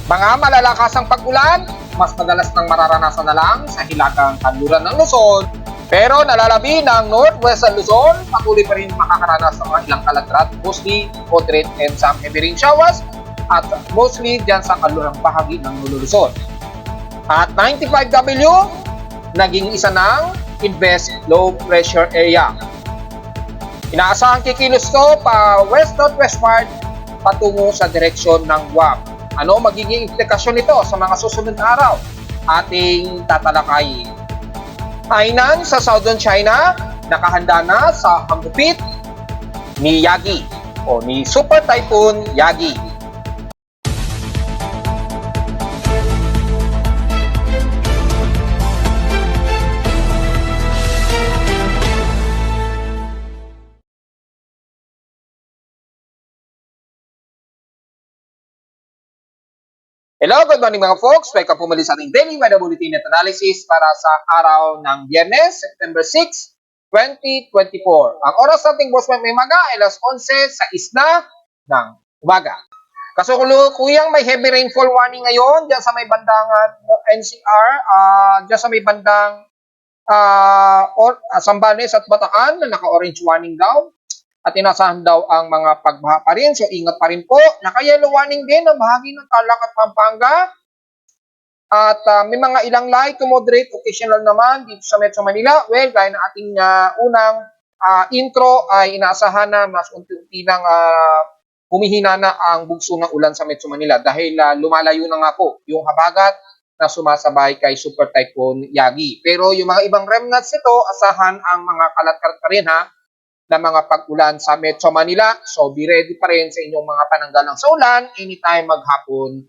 Mga malalasang pag-ulan, mas madalas nang mararanasan na lang sa hilagang kanluran ng Luzon. Pero nalalabi ng Northwestern Luzon, patuloy pa rin makakaranas ng mga ilang kaladrat, mostly moderate and some heavy rain showers, at mostly dyan sa kanlurang bahagi ng Luzon. At 95W, naging isa ng Invest Low Pressure Area. Inaasahang kikilos to pa west-northwestward patungo sa direksyon ng Guam. Ano magiging implikasyon nito sa mga susunod na araw? Ating tatalakayin. Hainan sa Southern China, nakahanda na sa hagupit ni Yagi o ni Super Typhoon Yagi. Hello, good morning mga folks. Welcome po muli sa ating Daily Weather Bulletin at Analysis para sa araw ng Biyernes, September 6, 2024. Ang oras nating boss may maga ay alas 11 sa isna ng umaga. Kasulukuyang may heavy rainfall warning ngayon dyan sa may bandang NCR, dyan sa may bandang Zambales at Bataan na naka-orange warning daw. At inasahan daw ang mga pagbaha pa rin. So, ingat pa rin po. Naka-yellow warning din ang bahagi ng Tarlac at Pampanga. At may mga ilang light to moderate occasional naman dito sa Metro Manila. Well, gaya ng ating unang intro ay inaasahan na mas unti-unti nang humihina na ang bugso ng ulan sa Metro Manila dahil lumalayo na nga po yung habagat na sumasabay kay Super Typhoon Yagi. Pero yung mga ibang remnants nito, asahan ang mga kalat-kalat pa rin na mga pag-ulan sa Metro Manila. So, be ready pa rin sa inyong mga pananggalang sa ulan anytime maghapon,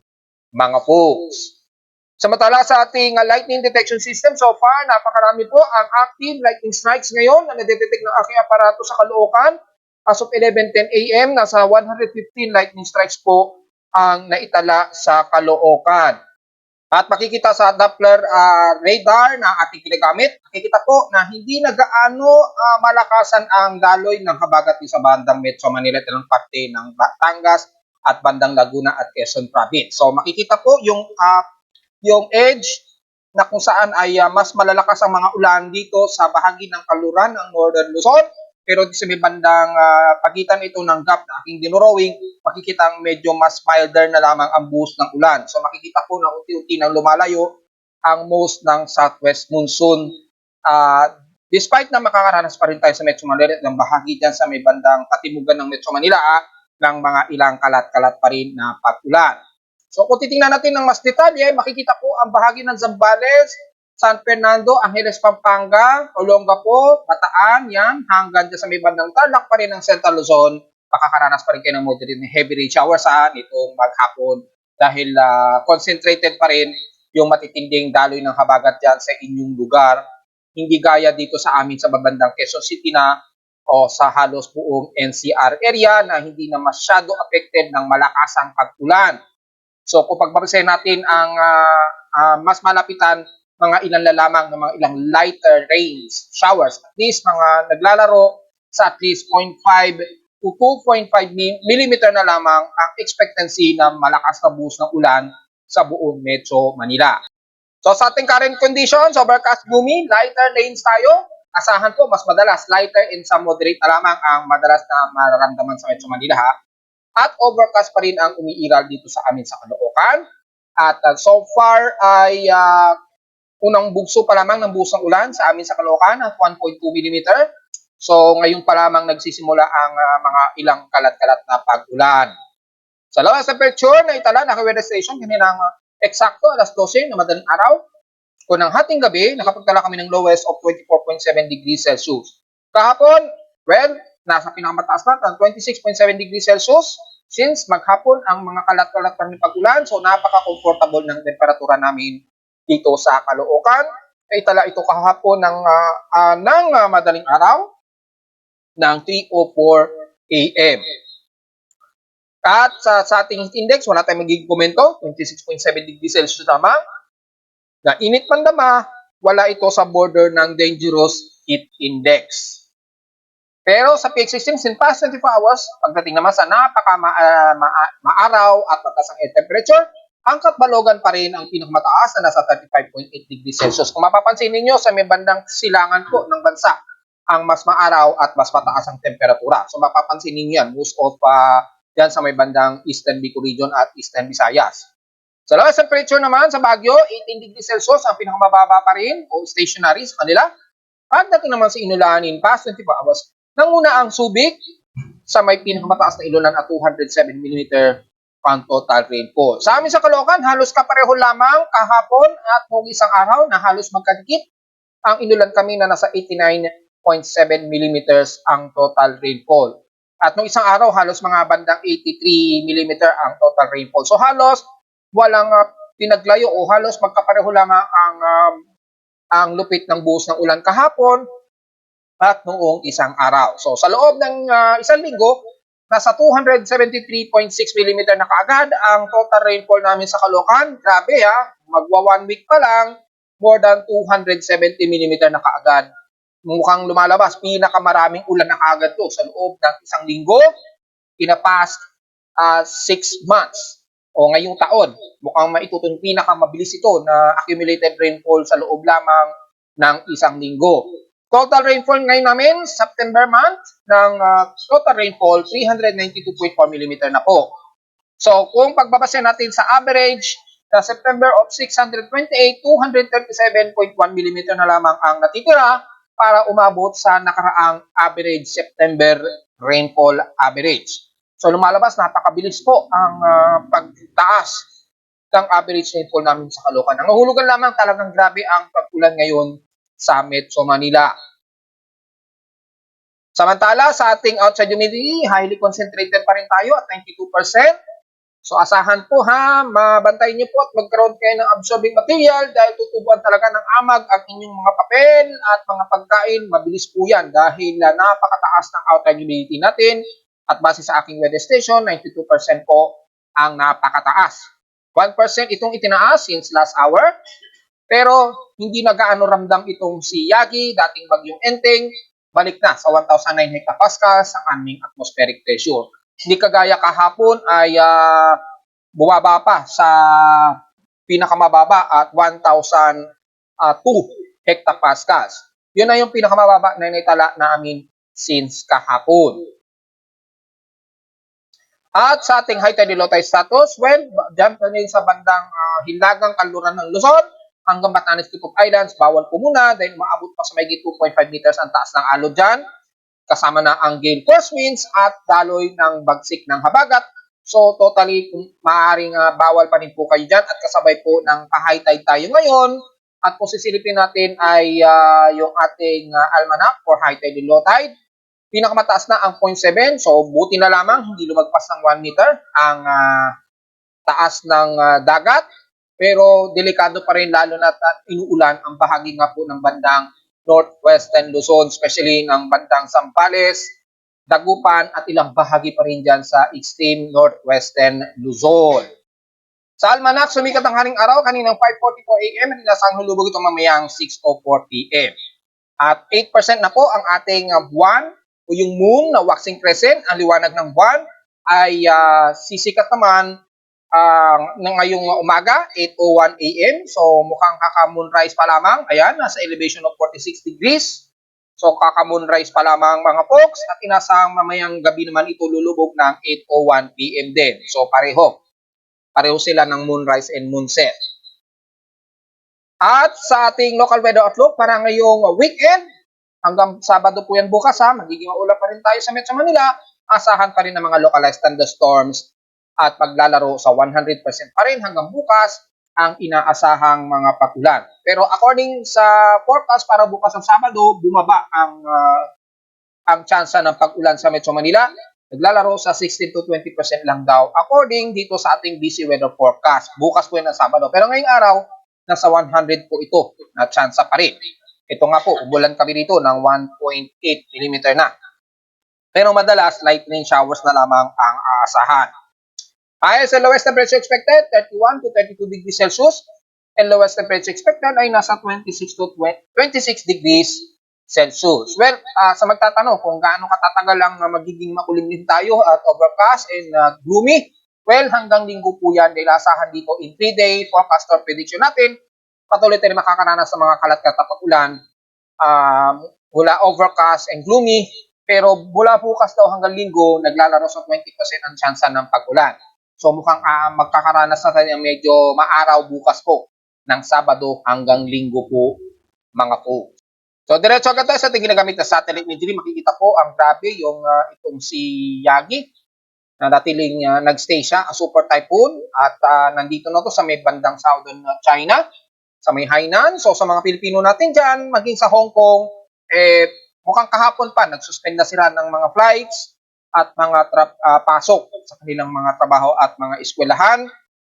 mga folks. Samantala sa ating lightning detection system, so far, napakarami po ang active lightning strikes ngayon na nadetect ng aking aparato sa Caloocan. As of 11:10 a.m., nasa 115 lightning strikes po ang naitala sa Caloocan. At makikita sa Doppler radar na ating ginagamit, makikita po na hindi na gaano malakasan ang daloy ng habagat sa bandang Metro Manila at ng parte ng Batangas at bandang Laguna at Quezon Province. So makikita po yung edge na kung saan ay mas malalakas ang mga ulan dito sa bahagi ng kaluran ng Northern Luzon. Pero sa may bandang pagitan ito ng gap na aking dinurowing, makikita ang medyo mas milder na lamang ang buhos ng ulan. So makikita po na unti-unti nang lumalayo ang most ng southwest monsoon. Despite na makakaranas pa rin tayo sa Metro Manila at ng bahagi dyan sa may bandang katimugan ng Metro Manila ng mga ilang kalat-kalat pa rin na pag-ulan. So kung titingnan natin ng mas detalye, makikita po ang bahagi ng Zambales, San Fernando, Angeles, Pampanga, Olongapo, Bataan, yan, hanggang dyan sa may bandang Tarlac pa rin ng Central Luzon, makakaranas pa rin kayo ng moderate and heavy rain showers itong maghapon dahil concentrated pa rin yung matitinding daloy ng habagat dyan sa inyong lugar. Hindi gaya dito sa amin sa babandang Quezon City na o sa halos buong NCR area na hindi na masyado affected ng malakasang pag-ulan. So kung pagbabasahin natin ang mas malapitan, mga ilan lamang ng mga ilang lighter rains, showers, at least mga naglalaro sa at least 0.5 to 2.5 mm na lamang ang expectancy na malakas na buhos ng ulan sa buong Metro Manila. So sa ating current conditions, overcast gloomy, lighter rains tayo. Asahan po mas madalas, lighter and some moderate na lamang ang madalas na mararamdaman sa Metro Manila At overcast pa rin ang umiiral dito sa amin sa Caloocan. At so far ay unang bugso pa lamang ng buhos ng ulan sa amin sa Caloocan at 1.2 mm. So ngayon pa lamang nagsisimula ang mga ilang kalat-kalat na pag-ulan. Sa lowest temperature na itala na weather station kaninang eksakto alas 12 na madaling araw. Kung ng hating gabi, nakapagtala kami ng lowest of 24.7 degrees Celsius. Kahapon, well, nasa pinakamataas natin, 26.7 degrees Celsius. Since maghapon ang mga kalat-kalat pa rin pag-ulan, so napaka-comfortable ng temperatura namin dito sa Caloocan. Itala ito kahapon ng madaling araw ng 3:04 a.m. At sa ating index, wala tayong magiging komento, 26.7 degrees Celsius lamang. Na init pandama, wala ito sa border ng dangerous heat index. Pero sa peak systems in past 24 hours, pagdating naman sa maaraw at mataas ang air temperature, Ang Catbalogan pa rin ang pinakamataas na nasa 35.8 degrees Celsius. Kung mapapansin ninyo, sa may bandang silangan po ng bansa, ang mas maaraw at mas mataas ang temperatura. So mapapansin ninyo yan, most of yan sa may bandang Eastern Bicol region at Eastern Visayas. Sa lowest temperature naman sa Baguio, 18 degrees Celsius ang pinakamababa pa rin o stationary sa kanila. Pagdating naman sa Inulanin, past 24 hours, nanguna ang Subic sa may pinakamataas na ilunan at 207 mm ang total rainfall. Sa amin sa Caloocan, halos kapareho lamang kahapon at noong isang araw na halos magkadikit. Ang inulan kami na nasa 89.7 mm ang total rainfall. At noong isang araw, halos mga bandang 83 mm ang total rainfall. So halos walang pinaglayo o halos magkapareho lamang ang lupit ng buhos ng ulan kahapon at noong isang araw. So sa loob ng isang linggo, nasa 273.6 mm na kaagad ang total rainfall namin sa Caloocan. Grabe magwa 1 week pa lang, more than 270 mm na kaagad. Mukhang lumalabas, pinakamaraming ulan na kaagad to sa loob ng isang linggo in the past 6 months o ngayong taon. Mukhang maitutong pinakamabilis ito na accumulated rainfall sa loob lamang ng isang linggo. Total rainfall ngayon namin, September month, ng total rainfall, 392.4 mm na po. So, kung pagbabase natin sa average, sa September of 628, 237.1 mm na lamang ang natitira para umabot sa nakaraang average September rainfall average. So, lumalabas, napakabilis po ang pagtaas ng average rainfall namin sa Caloocan. Ang nahulugan lamang talagang grabe ang pag-ulan ngayon sa Metro Manila. Samantala, sa ating outside humidity, highly concentrated pa rin tayo at 92%. So asahan po mabantay niyo po at magkaroon kayo ng absorbing material dahil tutubuan talaga ng amag ang inyong mga papel at mga pagkain. Mabilis po yan dahil napakataas ng outside humidity natin at base sa aking weather station, 92% po ang napakataas. 1% itong itinaas since last hour. Pero hindi na gaano ramdam itong si Yagi, dating bagyong Enteng, balik na sa 1,009 hectopascals ang aming atmospheric pressure. Hindi kagaya kahapon ay bumaba pa sa pinakamababa at 1,002 hectopascals. Yun na yung pinakamababa na naitala namin since kahapon. At sa ating high tide low tide status, well, dyan pa rin sa bandang hilagang kanluran ng Luzon, hanggang Batanes Tip of Islands, bawal po muna dahil maabot pa sa may 2.5 meters ang taas ng alon dyan. Kasama na ang gale force winds at daloy ng bagsik ng habagat. So totally maaaring bawal pa rin po kayo dyan at kasabay po ng high tide tayo ngayon. At kung sisilipin natin ay yung ating almanac for high tide and low tide. Pinakamataas na ang 0.7, so buti na lamang hindi lumagpas ng 1 meter ang taas ng dagat. Pero delikado pa rin lalo na inuulan ang bahagi nga po ng bandang northwestern Luzon, especially ng bandang Zambales, Dagupan at ilang bahagi pa rin dyan sa extreme northwestern Luzon. Sa almanac, sumikat ang haring araw kaninang 5:44 AM at inasang hulubog ito mamayang 6:04 PM. At 8% na po ang ating buwan o yung moon na waxing crescent, ang liwanag ng buwan ay sisikat naman ngayong umaga, 8:01 AM. So, mukhang kaka-moonrise pa lamang. Ayan, nasa elevation of 46 degrees. So, kaka-moonrise pa lamang mga folks. At inasang mamayang gabi naman ito lulubog ng 8:01 PM din. So, pareho sila ng moonrise and moonset. At sa ating local weather outlook para ngayong weekend, hanggang Sabado po yan bukas magiging maulap pa rin tayo sa Metro Manila. Asahan pa rin ng mga localized thunderstorms at maglalaro sa 100% pa rin hanggang bukas ang inaasahang mga pag-ulan. Pero according sa forecast para bukas ng Sabado, bumaba ang tsansa ng pag-ulan sa Metro Manila. Naglalaro sa 16 to 20% lang daw according dito sa ating BC weather forecast. Bukas po yan ng Sabado. Pero ngayong araw, nasa 100 po ito na tsansa pa rin. Ito nga po, umulan kami dito ng 1.8 mm na. Pero madalas, light rain showers na lamang ang aasahan. Ayon sa lowest temperature expected, 31 to 32 degrees Celsius. And lowest temperature expected ay nasa 26 to 26 degrees Celsius. Well, sa magtatanong kung gaano katatagal lang magiging makulimlim tayo at overcast and gloomy, Well, hanggang linggo po yan dahil asahan dito in 3-day forecast or prediction natin. Patuloy tayo makakaranas sa mga kalat-kalat na pag-ulan mula overcast and gloomy. Pero mula bukas daw hanggang linggo, naglalaro sa 20% ang chance ng pag-ulan. So mukhang magkakaranas na tayo medyo maaraw bukas po ng Sabado hanggang linggo po mga po. So diretso agad tayo sa ating ginagamit na satellite imagery. Makikita po ang grabe yung itong si Yagi na datiling nagstay siya, a super typhoon at nandito na to sa may bandang southern China, sa may Hainan. So sa mga Pilipino natin dyan, maging sa Hong Kong, mukhang kahapon pa, nagsuspend na sila ng mga flights at mga pasok sa kanilang mga trabaho at mga eskwelahan.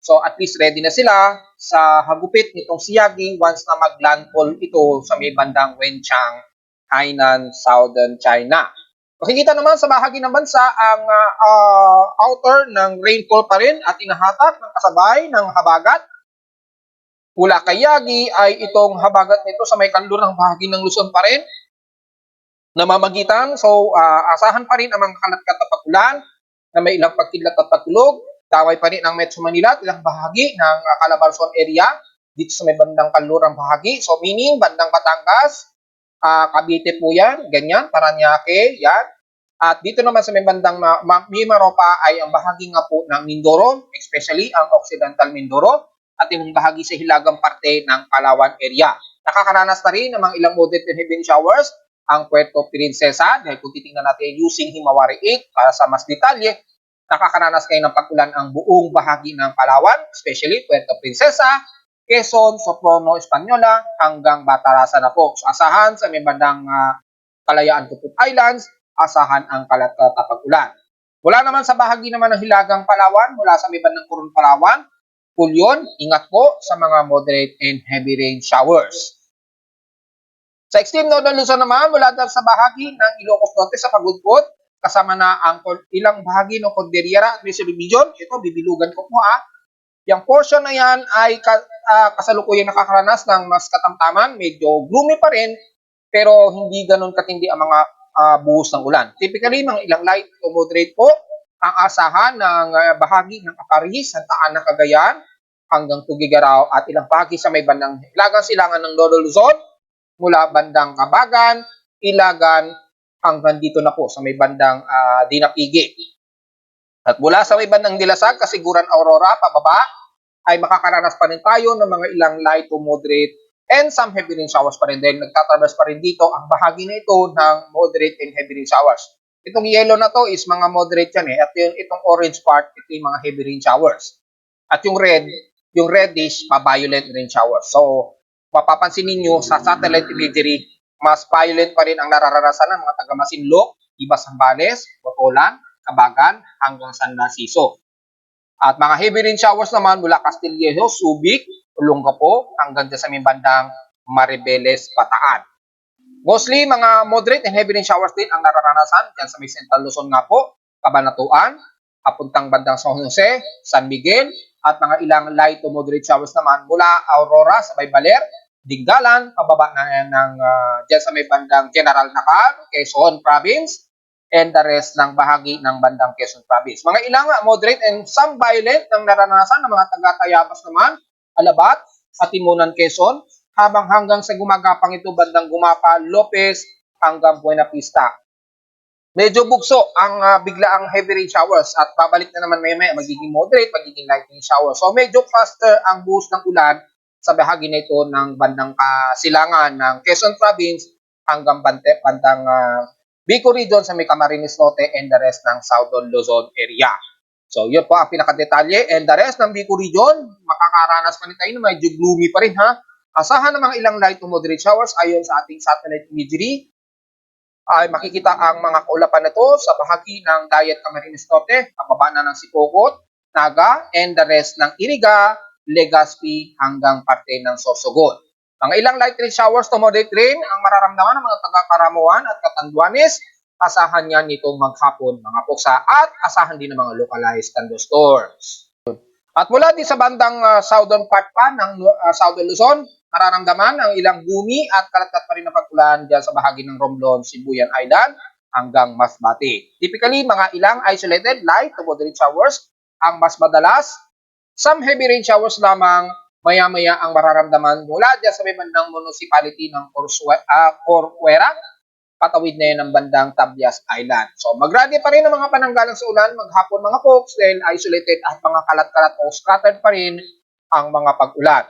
So at least ready na sila sa hagupit nitong si Yagi once na maglandfall ito sa may bandang Wenchang, Hainan, Southern China. Makikita naman sa bahagi ng bansa ang outer ng rainfall pa rin at inahatak ng kasabay ng habagat. Mula kay Yagi ay itong habagat nito sa may kanlurang bahagi ng Luzon pa rin namamagitan. So asahan pa rin ang mga kalat-kalat na pag-ulan na may ilang pagkidlat at pagtulog. Daway pa rin ang Metro Manila at ilang bahagi ng Calabarzon area dito sa may bandang kanlurang bahagi. So meaning bandang Batangas, Cavite po yan, ganyan, Paranaque, yan. At dito naman sa may bandang Mimaropa ay ang bahagi nga po ng Mindoro, especially ang Occidental Mindoro at yung bahagi sa hilagang parte ng Palawan area. Nakakaranas na rin ng mga ilang moderate and heavy showers ang Puerto Princesa dahil kung titingnan natin using Himawari 8 para sa mas detalye, nakakaranas kayo ng pag-ulan ang buong bahagi ng Palawan, especially Puerto Princesa, Quezon, Socorro, Española, hanggang Batarasan na po. So asahan sa may bandang Kalayaan Kuput Islands, asahan ang kalat-kalat na pag-ulan. Mula naman sa bahagi naman ng hilagang Palawan, mula sa may bandang Coron, Palawan, Pulyon, ingat po sa mga moderate and heavy rain showers. Sa extreme northern Luzon naman, mula sa bahagi ng Ilocos Norte sa Pagudpod, kasama na ang ilang bahagi ng Cordillera at Rizal Region. Ito, bibilugan ko po Yung portion na yan ay kasalukuyang nakakaranas ng mas katamtaman. Medyo gloomy pa rin, pero hindi ganun katindi ang mga buhos ng ulan. Typically, mga ilang light to moderate po ang asahan ng bahagi ng Aparis, Santa Ana, Cagayan, hanggang Tugigaraw at ilang bahagi sa may bandang Ilagan Silangan ng Lolo Luzon, mula bandang Kabagan, Ilagan, hanggang dito na po sa may bandang Dinapigi. At mula sa may bandang Dilasag, Kasiguran, Aurora, pababa, ay makakaranas pa rin tayo ng mga ilang light to moderate and some heavy rain showers pa rin. Dahil nagtatraverse pa rin dito ang bahagi na ito ng moderate and heavy rain showers. Itong yellow na to is mga moderate yan At itong orange part, ito yung mga heavy rain showers. At yung red, yung reddish, pa-violent rain showers. So, mapapansin ninyo sa satellite imagery, mas violent pa rin ang nararanasan ng mga taga-Masinloc, Iba Zambales, Botolan, Kabagan, hanggang San Narciso. At mga heavy rain showers naman mula Castillejo, Subic, Olongapo, hanggang sa may bandang Maribeles, Bataan. Mostly, mga moderate and heavy rain showers din ang nararanasan dyan sa may Central Luzon nga po, Cabanatuan, papuntang bandang San Jose, San Miguel, at mga ilang light to moderate showers naman mula Aurora sa may Baler, Dingalan, pababa na ng dyan sa may bandang General Nakar, Quezon Province, and the rest ng bahagi ng bandang Quezon Province. Mga ilang moderate and some violent ang naranasan ng mga taga-Tayabas naman, Alabat, at Timunan, Quezon, habang hanggang sa gumagapang ito bandang Gumapa, Lopez, hanggang Buena Vista. Medyo bugso ang biglaang heavy rain showers at babalik na naman maya-maya, magiging moderate, magiging light rain showers. So medyo faster ang buhos ng ulan sa bahagi na ito ng bandang silangan ng Quezon Province hanggang bandang Bicol Region sa may Camarines Norte and the rest ng Southern Luzon area. So yun po ang pinakadetalye and the rest ng Bicol Region, makakaranas pa rin tayo na medyo gloomy pa rin Asahan ng mga ilang light to moderate showers ayon sa ating satellite imagery. Ay makikita ang mga kaulapan na ito sa bahagi ng Dayat Camarines Norte, pababa na ng Sipokot, Naga, and the rest ng Iriga, Legazpi, hanggang parte ng Sorsogon. Mga ilang light rain showers to moderate rain ang mararamdaman ng mga taga-Karamuan at Catanduanes. Asahan yan nitong maghapon mga puksa at asahan din ng mga localized thunderstorms. At mula din sa bandang southern part pa ng Southern Luzon, mararamdaman ang ilang gumi at kalat-kalat pa rin na pag-ulan dyan sa bahagi ng Romblon, Sibuyan Island hanggang Masbate. Typically, mga ilang isolated light to moderate showers ang mas madalas. Some heavy rain showers lamang maya-maya ang mararamdaman mula dyan sa may bandang municipality ng Corcuera, patawid na yun ng bandang Tabias Island. So, mag-ready pa rin ang mga pananggalang sa ulan, maghapon mga folks, dahil isolated at mga kalat-kalat o scattered pa rin ang mga pag-ulan.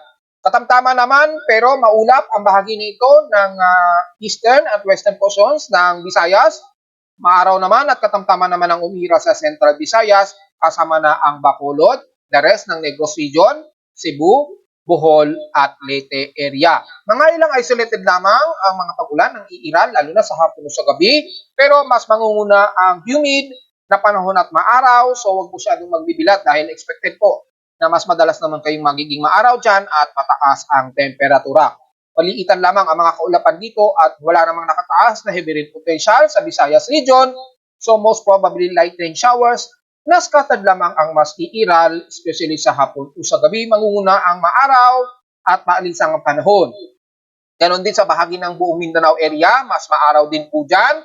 Katamtama naman, pero maulap ang bahagi nito ng eastern at western portions ng Visayas. Maaraw naman at katamtama naman ang umira sa Central Visayas, kasama na ang Bacolod, the rest ng Negros Region, Cebu, Bohol at Leyte area. Mga ilang isolated lamang ang mga pag-ulan ng iiral, lalo na sa hapon o sa gabi, pero mas mangunguna ang humid na panahon at maaraw, so huwag po siyadong magbibilat dahil expected po na mas madalas naman kayong magiging maaraw dyan at mataas ang temperatura. Maliitan lamang ang mga kaulapan dito at wala namang nakataas na heavy rain potential sa Visayas region, so most probably light rain showers na scattered lamang ang mas iiral, especially sa hapon o sa gabi, mangunguna ang maaraw at maalinsang ang panahon. Ganon din sa bahagi ng buong Mindanao area, mas maaraw din po dyan.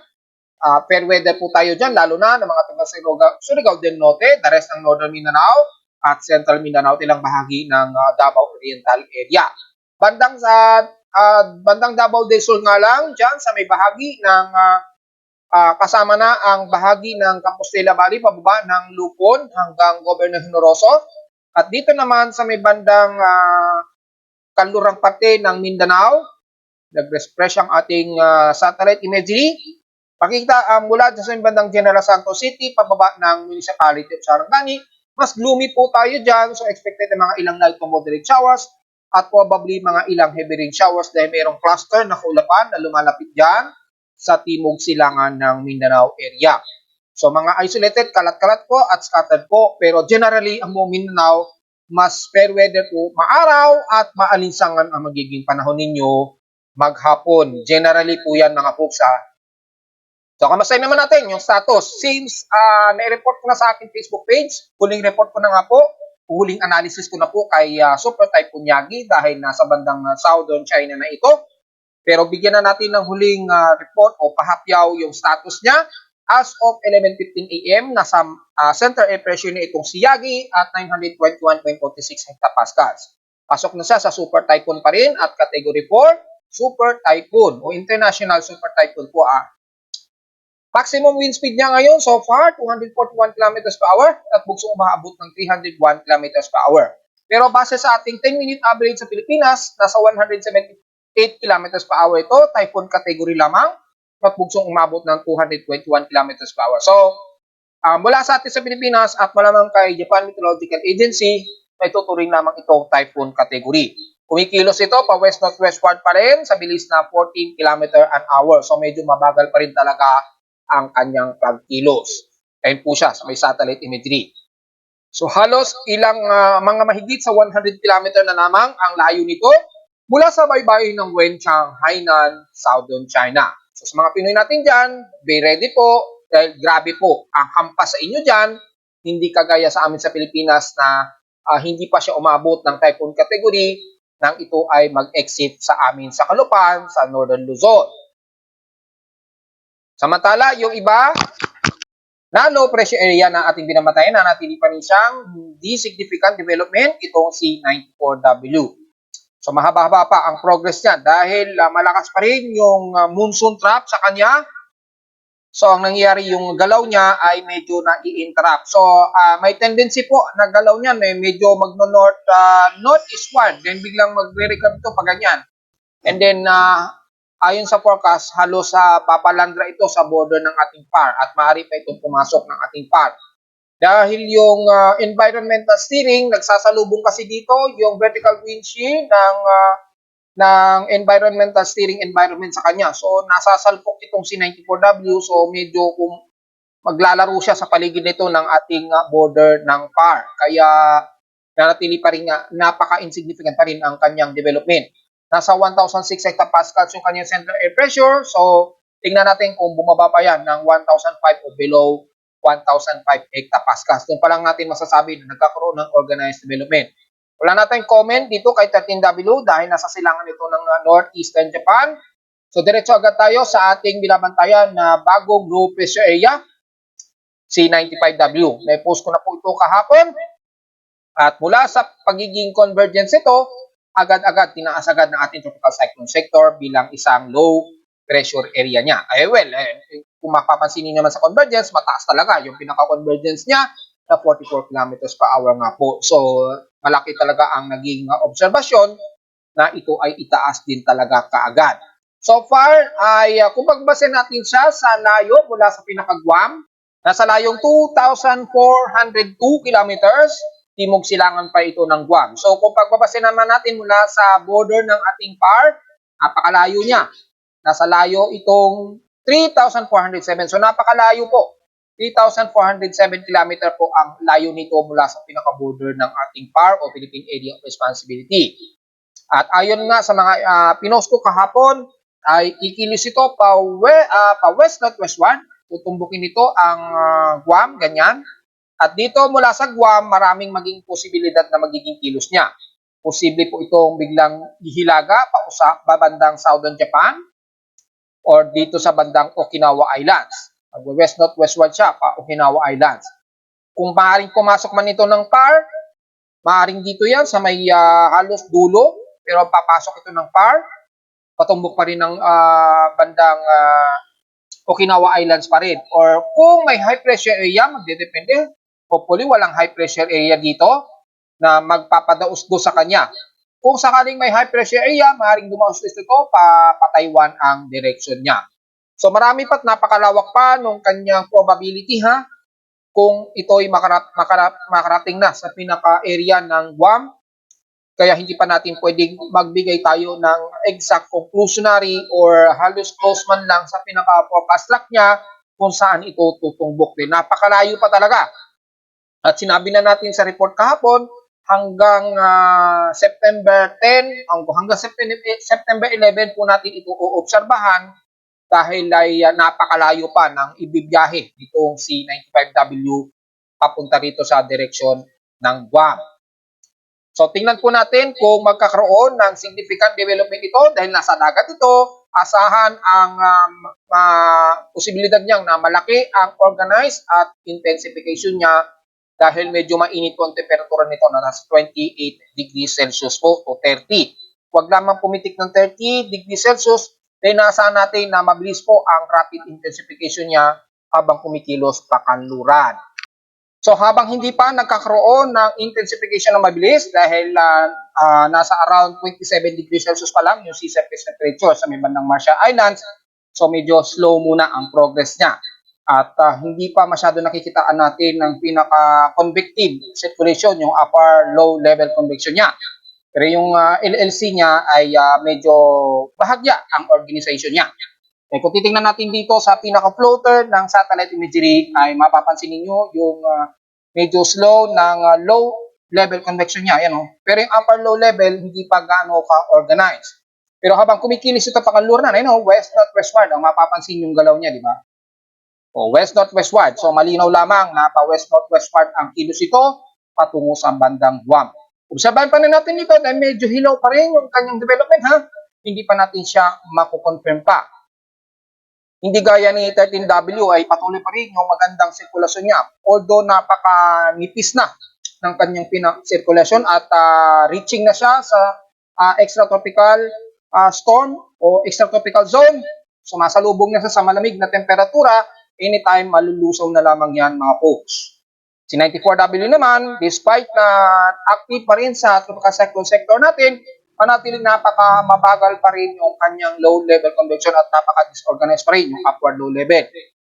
Fair weather po tayo dyan, lalo na ng mga taga Surigao del Norte, the rest ng Northern Mindanao at Central Mindanao, ilang bahagi ng Davao Oriental area. Bandang Davao del Sur nga lang, dyan sa may bahagi ng kasama na ang bahagi ng Compostela Valley, pababa ng Lupon hanggang Governor Honoroso. At dito naman sa may bandang kanlurang parte ng Mindanao, nag-refresh ang ating satellite imagery. Pakita mula sa may bandang General Santos City, pababa ng Municipality of Sarangani. Mas gloomy po tayo dyan, so expected na mga ilang light to moderate showers at probably mga ilang heavy rain showers dahil mayroong cluster na kaulapan na lumalapit dyan sa timog silangan ng Mindanao area. So mga isolated, kalat-kalat po at scattered po, pero generally ang buong Mindanao, mas fair weather po, maaraw at maalinsangan ang magiging panahon ninyo maghapon. Generally po yan mga folks ha. So kamustahin naman natin yung status. Since na-report ko na sa aking Facebook page, huling report ko na nga po, huling analysis ko na po kay Super Typhoon Yagi dahil nasa bandang southern China na ito. Pero bigyan na natin ng huling report o pahapyaw yung status niya. As of 11:15 AM, nasa center air pressure na itong si Yagi at 921.46 hectopascals. Pasok na siya sa Super Typhoon pa rin at Category 4, Super Typhoon o International Super Typhoon po. Maximum wind speed niya ngayon so far, 241 km per hour at bugsong umaabot ng 301 km per hour. Pero base sa ating 10-minute average sa Pilipinas, nasa 178 km per hour ito, typhoon category lamang, at bugsong umabot ng 221 km per hour. So, mula sa atin sa Pilipinas at malamang kay Japan Meteorological Agency, may tuturing lamang itong typhoon category. Kumikilos ito pa west-northwestward pa rin sa bilis na 14 km an hour. So, medyo mabagal pa rin talaga ang kanyang pagkilos. Ayun po siya sa may satellite imagery. So, halos ilang mga mahigit sa 100 km na lamang ang layo nito mula sa baybayin ng Wenchang, Hainan, Southern China. So, sa mga Pinoy natin dyan, be ready po dahil grabe po ang hampas sa inyo dyan, hindi kagaya sa amin sa Pilipinas na hindi pa siya umabot ng typhoon category nang ito ay mag-exit sa amin sa Kalupan, sa Northern Luzon. Samantala, yung iba na low pressure area na ating binamatayan na natili pa rin siyang hindi significant development, itong si 94W. So mahaba-haba pa ang progress niya dahil malakas pa rin yung monsoon trap sa kanya. So ang nangyayari yung galaw niya ay medyo na-i-interrupt. So may tendency po na galaw niya may medyo northeastward, then biglang magre-recover ito pag ganyan. And then ayon sa forecast, halos papalandra ito sa border ng ating PAR at maaari pa itong pumasok ng ating PAR. Dahil yung environmental steering, nagsasalubong kasi dito yung vertical wind shear ng environmental steering environment sa kanya. So, nasasalpok itong si 94W. So, medyo maglalaro siya sa paligid nito ng ating border ng PAR. Kaya, nanatili pa rin napaka-insignificant pa rin ang kanyang development. Nasa 1,006 hectopascals yung kanyang central air pressure. So, tingnan natin kung bumaba pa yan ng 1,005 o below 1,005 hectopascals. Doon pa lang natin masasabi na nagkakaroon ng organized development. Wala natin comment dito kay 13W dahil nasa silangan ito ng northeastern Japan. So, diretso agad tayo sa ating binabantayan na bagong low pressure area. C95W. Na-post ko na po ito kahapon. At mula sa pagiging convergence ito, agad-agad tinaas agad ng ating tropical cyclone sector bilang isang low pressure area niya. Kung mapapansin niyo naman sa convergence, mataas talaga yung pinaka-convergence niya na 44 kilometers per hour nga po. So, malaki talaga ang naging obserbasyon na ito ay itaas din talaga kaagad. So far, kung magbasin natin siya sa layo mula sa pinaka-Guam, nasa layong 2,402 kilometers, timog silangan pa ito ng Guam. So kung pagbabasin naman natin mula sa border ng ating PAR, napakalayo niya. Nasa layo itong 3,407. So napakalayo po. 3,407 kilometer po ang layo nito mula sa pinaka-border ng ating PAR o Philippine Area of Responsibility. At ayon nga sa mga pinost ko kahapon, ay ikilos ito pa west-northwestward. Tutumbukin ito ang Guam, ganyan. At dito mula sa Guam, maraming maging posibilidad na magiging kilos niya. Posible po itong biglang hihilaga babandang Southern Japan or dito sa bandang Okinawa Islands. West-northwestward siya pa Okinawa Islands. Kung maaaring pumasok man ito ng PAR, maaaring dito yan sa may halos dulo, pero papasok ito ng PAR, patumbok pa rin ng bandang Okinawa Islands pa rin. Or kung may high pressure area, magdedepende. Hopefully, walang high pressure area dito na magpapadaos-dos sa kanya. Kung sakaling may high pressure area, maaaring dumaos-dos ito pa Taiwan ang direction niya. So marami pa't napakalawak pa nung kanyang probability kung ito'y makarating na sa pinaka-area ng Guam. Kaya hindi pa natin pwedeng magbigay tayo ng exact conclusionary or halos close man lang sa pinaka-forecast track niya kung saan ito tutumbok din. Napakalayo pa talaga. At sinabi na natin sa report kahapon, hanggang September 10, hanggang September 11 po natin ito uobserbahan dahil ay napakalayo pa ng ibibiyahe nitong C95W papunta rito sa direksyon ng Guam. So tingnan po natin kung magkakaroon ng significant development ito dahil nasa dagat ito, asahan ang posibilidad niyang na malaki ang organized at intensification niya dahil medyo mainit po ang temperatura nito na nasa 28 degrees Celsius po o 30. Huwag lamang pumitik ng 30 degrees Celsius dahil naasahan natin na mabilis po ang rapid intensification niya habang kumikilos pakanluran. So habang hindi pa nagkakaroon ng intensification na mabilis dahil nasa around 27 degrees Celsius pa lang yung sea surface temperature sa may bandang Marshall Islands, so medyo slow muna ang progress niya. At hindi pa masyado nakikitaan natin ng pinaka-convective circulation, yung upper low level convection niya. Pero yung LLC niya ay medyo bahagya ang organization niya. Kung titingnan natin dito sa pinaka-floater ng satellite imagery ay mapapansin niyo yung medyo slow ng low level convection niya. Ayan, pero yung upper low level hindi pa gaano ka-organized. Pero habang kumikilos ito pakanluran, west-northwestward ang mapapansin yung galaw niya, di ba? O west-northwestward. So malinaw lamang na pa west-northwestward ang kilos ito patungo sa bandang Guam. Obserbahan pa rin natin dito dahil medyo hilaw pa rin yung kanyang development Hindi pa natin siya makukonfirm pa. Hindi gaya ni 13W ay patuloy pa rin yung magandang sirkulasyon niya. Although napakanipis na ng kanyang sirkulasyon at reaching na siya sa extratropical storm o extratropical zone. Sumasalubong na siya sa malamig na temperatura. Anytime malulusaw na lamang yan mga folks. Si 94W naman, despite na active pa rin sa tropical cyclone sector natin, manatiling napaka-mabagal pa rin yung kanyang low level convection at napaka-disorganized pa rin yung upward low level.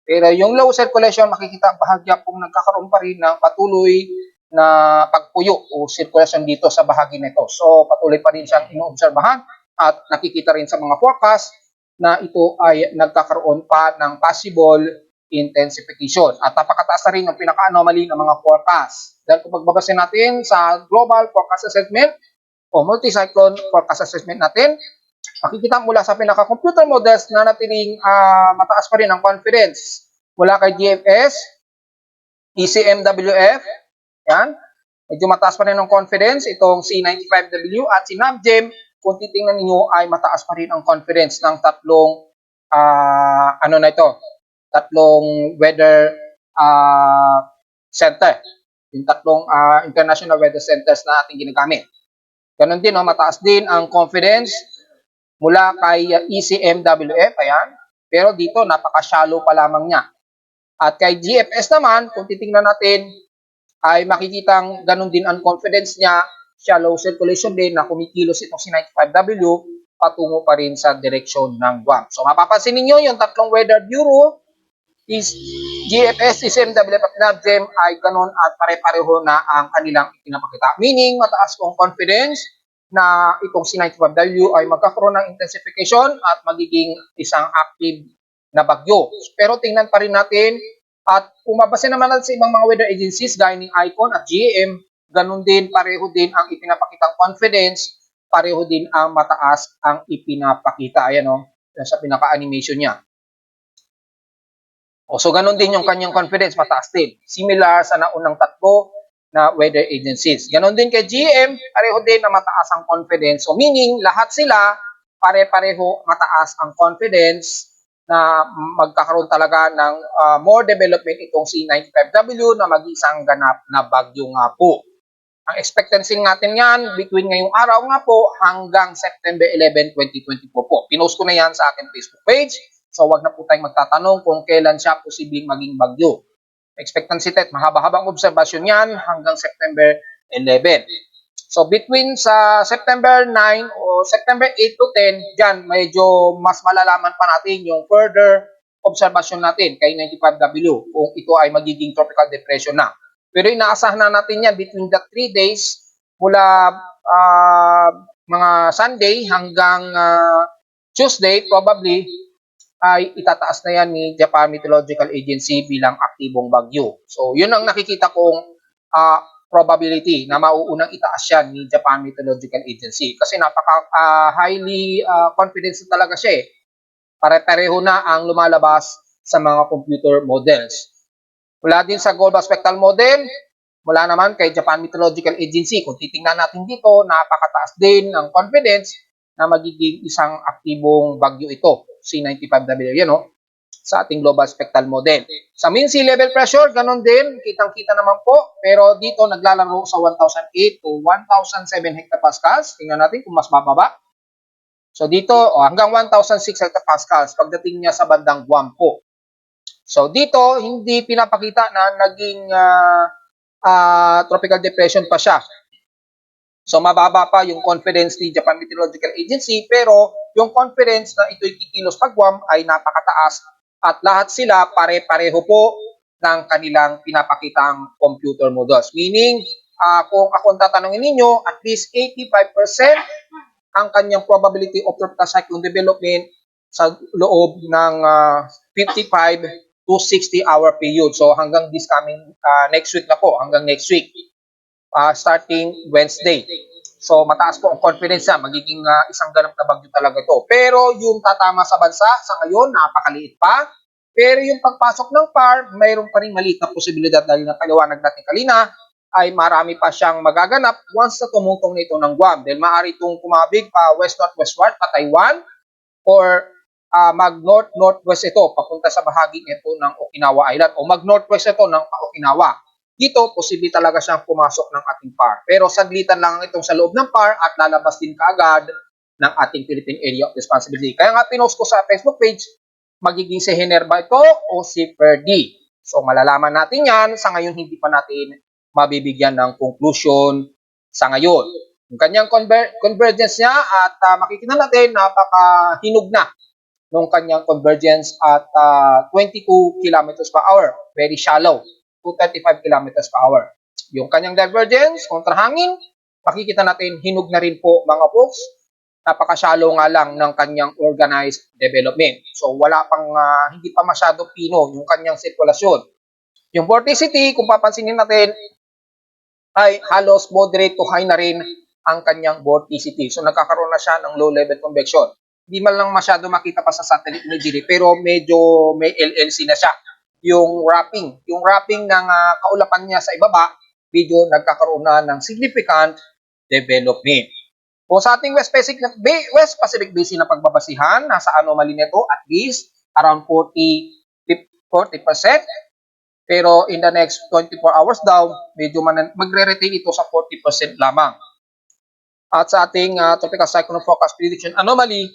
Pero yung low circulation, makikita bahagya pong nagkakaroon pa rin ng patuloy na pagpuyo o circulation dito sa bahagi nito. So patuloy pa rin siyang inoobserbahan at nakikita rin sa mga forecast na ito ay nagkakaroon pa ng possible intensification. At napakataas na rin yung pinaka-anomaly ng mga forecast. Dahil kung pagbabasin natin sa global forecast assessment o multi-cyclone forecast assessment natin, makikita mula sa pinaka-computer models na natiling mataas pa rin ang confidence. Mula kay GFS, ECMWF, yan, medyo mataas pa rin ang confidence itong C95W at si NAVGEM, kung titingnan ninyo ay mataas pa rin ang confidence ng tatlong tatlong weather center. Yung tatlong international weather centers na ating ginagamit. Ganon din, no, mataas din ang confidence mula kay ECMWF, ayan. Pero dito, napaka-shallow pa lamang niya. At kay GFS naman, kung titingnan natin, ay makikitang ganun din ang confidence niya, shallow circulation din na kumikilos itong si 95W patungo pa rin sa direksyon ng Guam. So mapapansin ninyo yung tatlong weather bureau is GFS, ECMWF at NAVGEM ay ganun at pare-pareho na ang kanilang ipinapakita. Meaning, mataas kong confidence na itong si 95W ay magkakaroon ng intensification at magiging isang active na bagyo. Pero tingnan pa rin natin at kung mabasa naman natin sa ibang mga weather agencies gaya ng ICON at GAM, ganun din, pareho din ang ipinapakitang confidence, pareho din ang mataas ang ipinapakita. Ayan o, sa pinaka-animation niya. O, so ganun din yung kanyang confidence, mataas din. Similar sa naunang tatlo na weather agencies. Ganon din kay GM, pareho din na mataas ang confidence. So meaning, lahat sila pare-pareho mataas ang confidence na magkakaroon talaga ng more development itong si 95W na mag-isang ganap na bagyo nga po. Ang expectancy natin yan between ngayong araw nga po hanggang September 11, 2024 po. Pinost ko na yan sa akin Facebook page. So wag na po tayong magtatanong kung kailan siya posibleng maging bagyo. Expectancy test, mahaba-habang obserbasyon yan hanggang September 11. So between sa September 9 o September 8 to 10, dyan medyo mas malalaman pa natin yung further obserbasyon natin kay 95W kung ito ay magiging tropical depression na. Pero inaasahan na natin yan between the 3 days mula mga Sunday hanggang Tuesday probably ay itataas na yan ni Japan Meteorological Agency bilang aktibong bagyo. So yun ang nakikita kong probability na mauunang itaas yan ni Japan Meteorological Agency kasi napaka highly confidence talaga siya eh. Pare-pareho na ang lumalabas sa mga computer models. Mula din sa global spectral model, mula naman kay Japan Meteorological Agency, kung titingnan natin dito, napakataas din ng confidence na magiging isang aktibong bagyo ito, C95W, yan o, sa ating global spectral model. Sa mean sea level pressure, ganun din, kitang-kita naman po, pero dito naglalaro sa 1,008 to 1,007 hectopascals. Tingnan natin kung mas bababa. So dito, hanggang 1,006 hectopascals pagdating niya sa bandang Guam po. So dito, hindi pinapakita na naging tropical depression pa siya. So mababa pa yung confidence ni Japan Meteorological Agency, pero yung confidence na ito'y kikilos pag Guam ay napakataas at lahat sila pare-pareho po ng kanilang pinapakitang computer models. Meaning, kung ako tatanungin ninyo, at least 85% ang kanyang probability of tropical cyclone development sa loob ng 55 to 60 hour period. So hanggang this coming next week na po, hanggang next week, starting Wednesday. So mataas po ang confidence niya, magiging isang ganap na bagyo talaga ito. Pero yung tatama sa bansa sa ngayon, napakaliit pa. Pero yung pagpasok ng PAR, mayroon pa rin maliit na posibilidad dahil na paliwanag natin kanina, ay marami pa siyang magaganap once na tumungtong nito ng Guam. Dahil maaari itong kumabig pa west-northwestward pa Taiwan or mag-north-northwest ito papunta sa bahaging ito ng Okinawa Island o mag-northwest ito ng Okinawa. Dito, posible talaga siyang pumasok ng ating PAR. Pero saglitan lang itong sa loob ng PAR at lalabas din kaagad ng ating Philippine Area of Responsibility. Kaya nga pinost ko sa Facebook page, magiging si Hener ba ito o si Perdi? So malalaman natin yan. Sa ngayon, hindi pa natin mabibigyan ng conclusion sa ngayon. Yung kanyang convergence niya at makikita natin napakahinog na ng kanyang convergence at 22 kilometers per hour. Very shallow. 35 kilometers per hour. Yung kanyang divergence, kontrahangin, makikita natin hinog na rin po mga folks. Napaka-shallow nga lang ng kanyang organized development. So wala pang, hindi pa masyado pino yung kanyang sirkulasyon. Yung vorticity, kung papansinin natin, ay halos moderate to high na rin ang kanyang vorticity. So nagkakaroon na siya ng low level convection. Hindi man lang masyado makita pa sa satellite imagery, pero medyo may LLC na siya. Yung wrapping ng kaulapan niya sa ibaba, medyo nagkakaroon na ng significant development. Kung sa ating West Pacific Basin na pagbabasihan, nasa anomaly nito at least around 40%. Pero in the next 24 hours daw, medyo magre-retain ito sa 40% lamang. At sa ating tropical cyclone forecast prediction anomaly,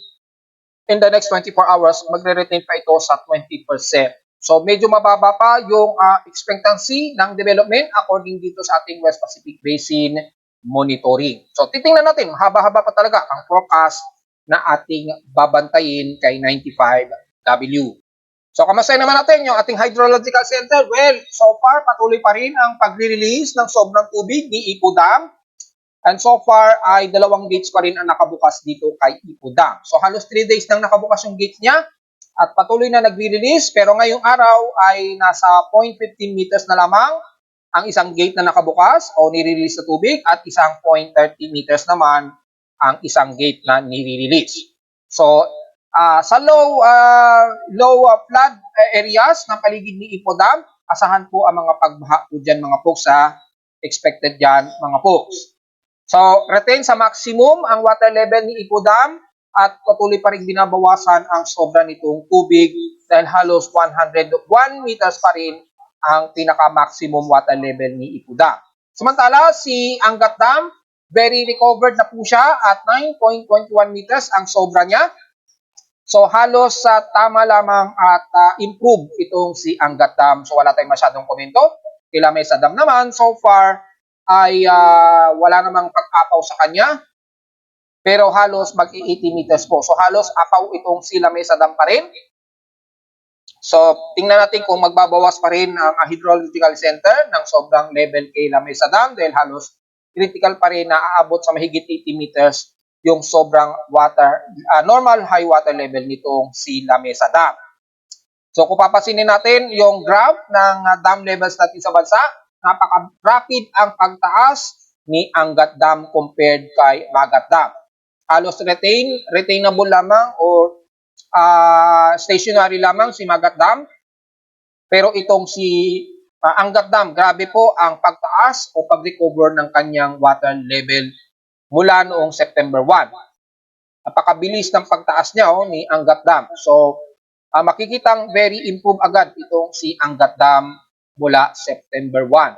in the next 24 hours, magre-retain pa ito sa 20%. So medyo mababa pa yung expectancy ng development according dito sa ating West Pacific Basin monitoring. So titingnan natin, haba-haba pa talaga ang forecast na ating babantayin kay 95W. So kamusta naman natin yung ating hydrological center? Well, so far patuloy pa rin ang pagre-release ng sobrang tubig ni Ipo Dam. And so far ay 2 gates pa rin ang nakabukas dito kay Ipo Dam. So halos 3 days nang nakabukas yung gates niya at patuloy na nagre-release, pero ngayong araw ay nasa 0.15 meters na lamang ang isang gate na nakabukas o nire-release na tubig at isang 0.30 meters naman ang isang gate na nire-release. So sa low flood areas ng paligid ni Ipo Dam, asahan po ang mga pagbaha po dyan mga folks sa expected dyan mga folks. So retain sa maximum ang water level ni Ipo Dam at patuloy pa rin binabawasan ang sobra nitong tubig dahil halos 101 meters pa rin ang pinaka-maximum water level ni Ipo Dam. Samantala, si Angat Dam, very recovered na po siya at 9.21 meters ang sobra niya. So halos tama lamang at improve itong si Angat Dam. So wala tayong masyadong komento. Kila Mesa Dam naman, so far ay wala namang pag-apaw sa kanya. Pero halos mag-80 meters po. So halos apaw itong si Lamesa Dam pa rin. So tingnan natin kung magbabawas pa rin ang hydrological center ng sobrang level kay Lamesa Dam dahil halos critical pa rin na aabot sa mahigit 80 meters yung sobrang water, normal high water level nitong si Lamesa Dam. So kung papasinin natin yung graph ng dam levels natin sa bansa, napaka-rapid ang pagtaas ni Angat Dam compared kay Magat Dam. Halos retainable lamang or stationary lamang si Magat Dam. Pero itong si Angat Dam, grabe po ang pagtaas o pag-recover ng kanyang water level mula noong September 1. Napakabilis ng pagtaas niya ni Angat Dam. So makikitang very improved agad itong si Angat Dam mula September 1.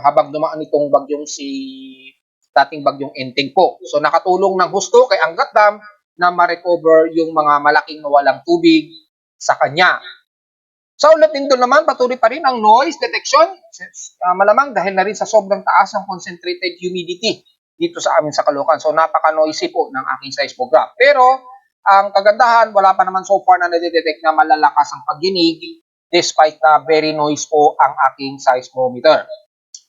Habang dumaan itong bagyong dating bagyong Enteng po. So nakatulong ng husto kay Angat Dam na ma-recover yung mga malaking nawalang tubig sa kanya. Sa ulat din doon naman, patuloy pa rin ang noise detection. Malamang dahil na rin sa sobrang taas ng concentrated humidity dito sa amin sa Caloocan. So napaka-noisy po ng aking seismograph. Pero ang kagandahan, wala pa naman so far na nadidetect na malalakas ang pagginig despite na very noise po ang aking seismometer.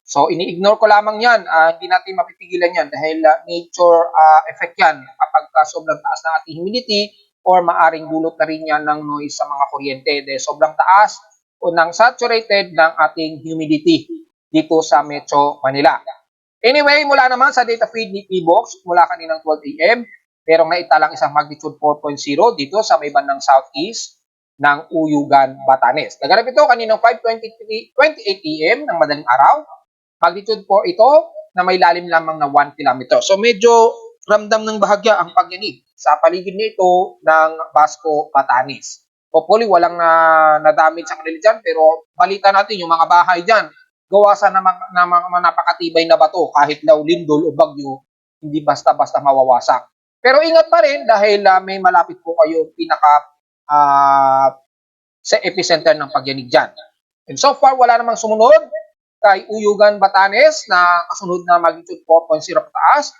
So, ini-ignore ko lamang yan. Hindi natin mapipigilan yan dahil nature effect yan kapag sobrang taas ng ating humidity or maaring dulot na rin yan ng noise sa mga kuryente dahil sobrang taas o ng saturated ng ating humidity dito sa Metro Manila. Anyway, mula naman sa data feed ni PBox mula kaninang 12 AM, merong naitalang isang magnitude 4.0 dito sa may bandang southeast ng Uyugan, Batanes. Naganap ito kaninang 5:28 AM ng madaling araw. Magnitude 4 ito na may lalim lamang na 1 km. So medyo ramdam ng bahagya ang pagyanig sa paligid nito ng Basco, Batanes. Hopefully walang na-damage sa kanila dyan, pero balita natin yung mga bahay dyan, gawa sa na mga napakatibay na bato kahit daw lindol o bagyo, hindi basta-basta mawawasak. Pero ingat pa rin dahil may malapit po kayo sa epicenter ng pagyanig dyan. And so far, wala namang sumunod kay Uyugan, Batanes na kasunod na magnitude 4.0 pataas.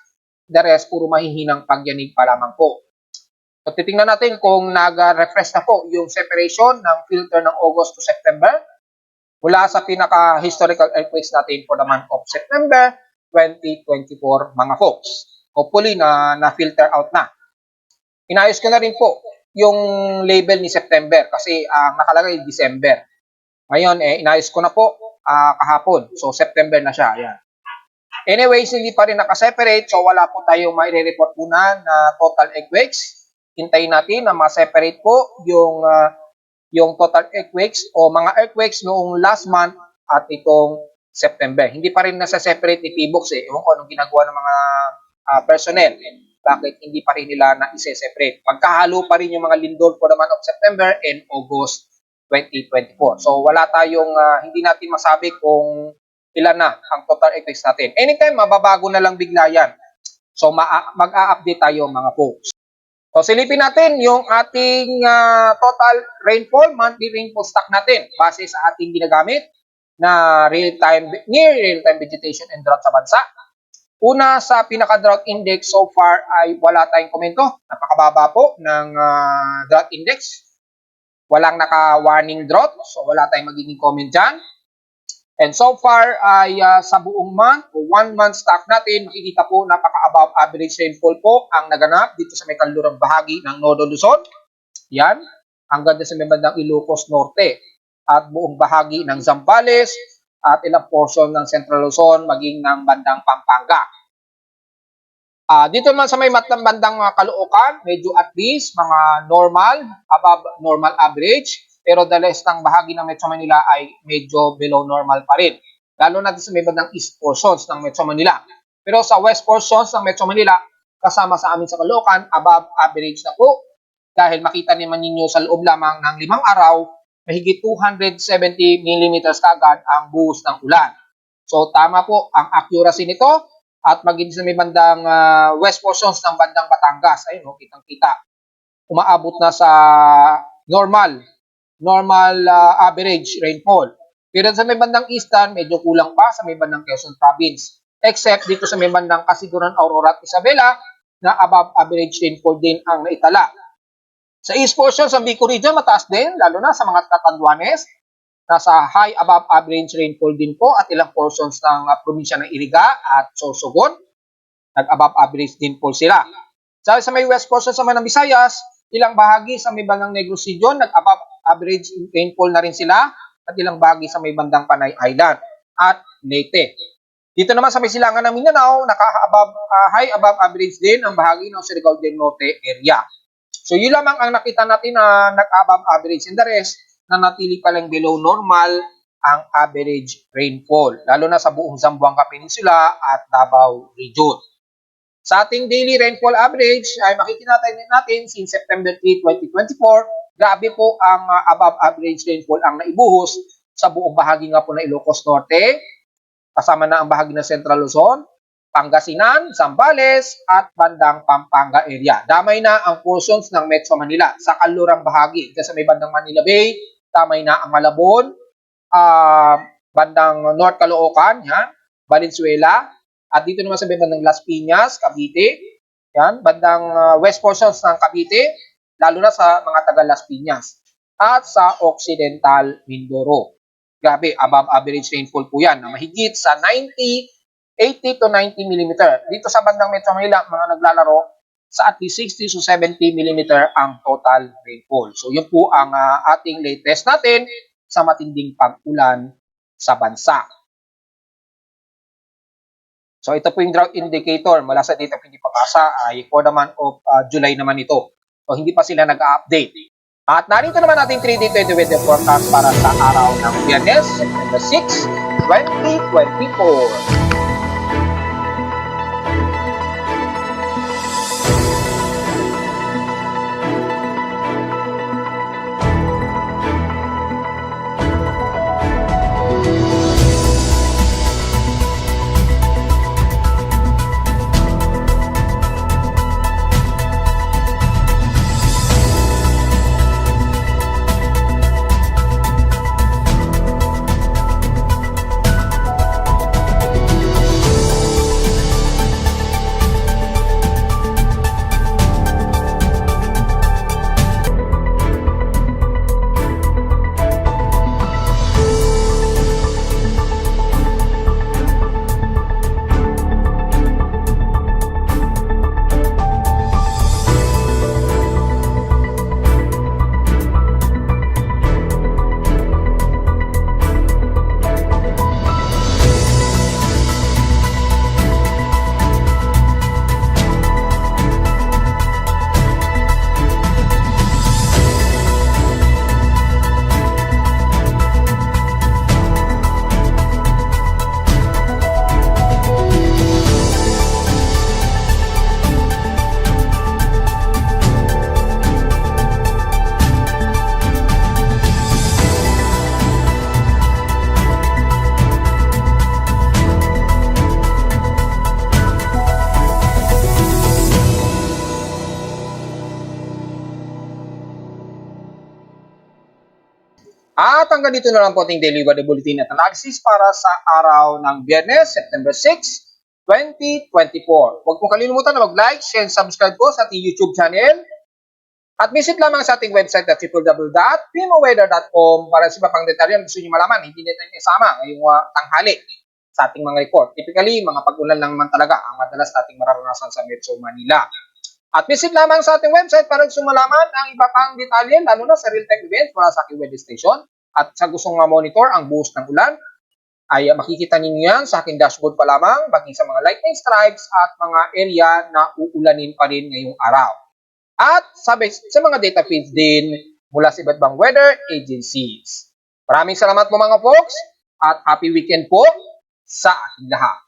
The rest, puro mahihinang pagyanig pa lamang po. So, titingnan natin kung nag-refresh na po yung separation ng filter ng August to September mula sa pinaka-historical earthquakes natin for the month of September 2024, mga folks. Hopefully, na-filter out na. Inayos ko na rin po yung label ni September kasi nakalagay December. Ngayon, inayos ko na po kahapon. So, September na siya. Ayan. Anyways, hindi pa rin nakaseparate. So, wala po tayong mai-report po na total earthquakes. Hintayin natin na ma-separate po yung total earthquakes o mga earthquakes noong last month at itong September. Hindi pa rin nasa-separate ni PBox Ewan ko anong ginagawa ng mga personnel. Bakit hindi pa rin nila na isa-separate. Magkahalo pa rin yung mga lindol for the month of September and August 2024. So wala tayong hindi natin masabi kung ilan na ang total eclipse natin. Anytime mababago na lang bigla yan. So mag-a-update tayo mga folks. So silipin natin yung ating total rainfall, monthly rainfall stock natin base sa ating ginagamit na near real-time vegetation and drought sa bansa. Una, sa pinaka-drought index so far ay wala tayong komento. Napakababa po ng drought index. Walang naka-warning drought, so wala tayong magiging comment dyan. And so far ay sa buong month o 1 month stock natin, makikita po napaka-above average rainfall po ang naganap dito sa may kanlurang bahagi ng Nodo Luzon. Yan, hanggang sa may bandang Ilocos Norte at buong bahagi ng Zambales at ilang portion ng Central Luzon maging ng bandang Pampanga. Dito naman sa may bandang Caloocan, medyo at least mga normal, above normal average. Pero the rest ng bahagi ng Metro Manila ay medyo below normal pa rin. Lalo na sa may bandang east portions ng Metro Manila. Pero sa west portions ng Metro Manila, kasama sa amin sa Caloocan, above average na po. Dahil makita naman ninyo sa loob lamang ng 5 araw, mahigit 270 mm kagad ang buhos ng ulan. So tama po ang accuracy nito at maging sa may bandang west portions ng bandang Batangas. Ayun, kitang-kita. Umaabot na sa normal average rainfall. Pero sa may bandang eastern, medyo kulang pa sa may bandang Quezon Province. Except dito sa may bandang Kasiguran, Aurora at Isabela na above average rainfall din ang naitala. Sa east portion sa Bicol region, mataas din, lalo na sa mga Catanduanes. Nasa high above average rainfall din po at ilang portions ng probinsya ng Iriga at Sorsogon. Nag-above average din po sila. Sa may west portion sa mga Visayas, ilang bahagi sa may bandang Negros region, nag-above average rainfall na rin sila at ilang bahagi sa may bandang Panay Island at Leyte. Dito naman sa may silangan ng Mindanao, high above average din ang bahagi ng Surigao del Norte area. So yun lamang ang nakita natin na nag-above average and the rest na natili pa lang below normal ang average rainfall, lalo na sa buong Zamboanga Peninsula at Davao region. Sa ating daily rainfall average ay makikita natin since September 3, 2024, grabe po ang above average rainfall ang naibuhos sa buong bahagi nga po ng Ilocos Norte, kasama na ang bahagi ng Central Luzon, Pangasinan, Zambales at bandang Pampanga area. Damay na ang portions ng Metro Manila sa kanlurang bahagi. Kasi may bandang Manila Bay, damay na ang Malabon, bandang North Caloocan, yan, Valenzuela, at dito naman sa bandang Las Piñas, Cavite, yan, bandang west portions ng Cavite, lalo na sa mga taga Las Piñas, at sa Occidental Mindoro. Grabe, above average rainfall po yan, na mahigit sa 80 to 90 mm. Dito sa bandang Metro Manila, mga naglalaro sa at least 60 to 70 mm ang total rainfall. So yun po ang ating latest natin sa matinding pag-ulan sa bansa. So ito po yung drought indicator mula sa data ng Pag-asa ay for the month of July naman ito. So hindi pa sila nag-update. At narito naman natin 3D 20 weather forecast para sa araw ng Biyernes, September 6, 2024. At hanggang dito na lang po ating Daily Weather Bulletin at analysis para sa araw ng Biyernes, September 6, 2024. Huwag pong kalimutan na mag-like, share, and subscribe po sa ating YouTube channel. At visit lamang sa ating website at www.primoweather.com para sa iba pang detalye gusto niyo malaman. Hindi na tayo isama ngayong tanghali sa ating mga report. Typically, mga pag-ulan lang naman talaga ang madalas nating mararanasan sa Metro Manila. At visit lamang sa ating website para gusto malaman ang iba pang detalye, lalo na sa real-time events mula sa aking weather station. At sa gustong monitor ang buhos ng ulan, ay makikita ninyo yan sa aking dashboard pa lamang, baging sa mga lightning strikes at mga area na uulanin pa rin ngayong araw. At sabi sa mga data feeds din mula sa iba't ibang weather agencies. Maraming salamat po mga folks at happy weekend po sa ating lahat.